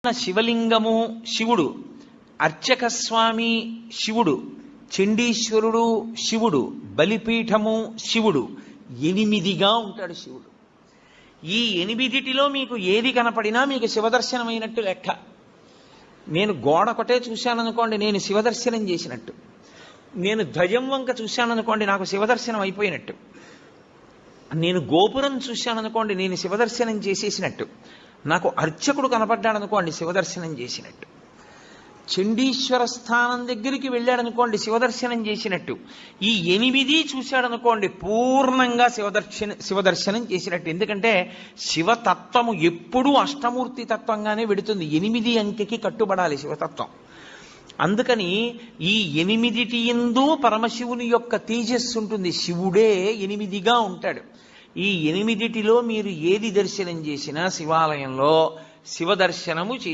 శివలింగము శివుడు, అర్చక స్వామి శివుడు, చండీశ్వరుడు శివుడు, బలిపీఠము శివుడు, 8గా ఉంటాడు శివుడు. ఈ 8టిలో మీకు ఏది కనపడినా మీకు శివదర్శనమైనట్టు లెక్క. నేను గోడకొటే చూశాననుకోండి, నేను శివదర్శనం చేసినట్టు. నేను ధ్వజం వంక చూశాననుకోండి, నాకు శివదర్శనం అయిపోయినట్టు. నేను గోపురం చూశాననుకోండి, నేను శివదర్శనం చేసేసినట్టు. నాకు అర్చకుడు కనపడ్డాడనుకోండి, శివదర్శనం చేసినట్టు. చండీశ్వర స్థానం దగ్గరికి వెళ్ళాడనుకోండి, శివదర్శనం చేసినట్టు. ఈ 8 చూశాడనుకోండి, పూర్ణంగా శివదర్శనం చేసినట్టు. ఎందుకంటే శివతత్వము ఎప్పుడూ అష్టమూర్తి తత్వంగానే వెడుతుంది. 8 అంకెకి కట్టుబడాలి శివతత్వం. అందుకని ఈ 8 యందు పరమశివుని యొక్క తేజస్సు ఉంటుంది. శివుడే 8గా ఉంటాడు. ఈ 8టిలో మీరు ఏది దర్శనం చేసినా శివాలయంలో శివదర్శనము చేసి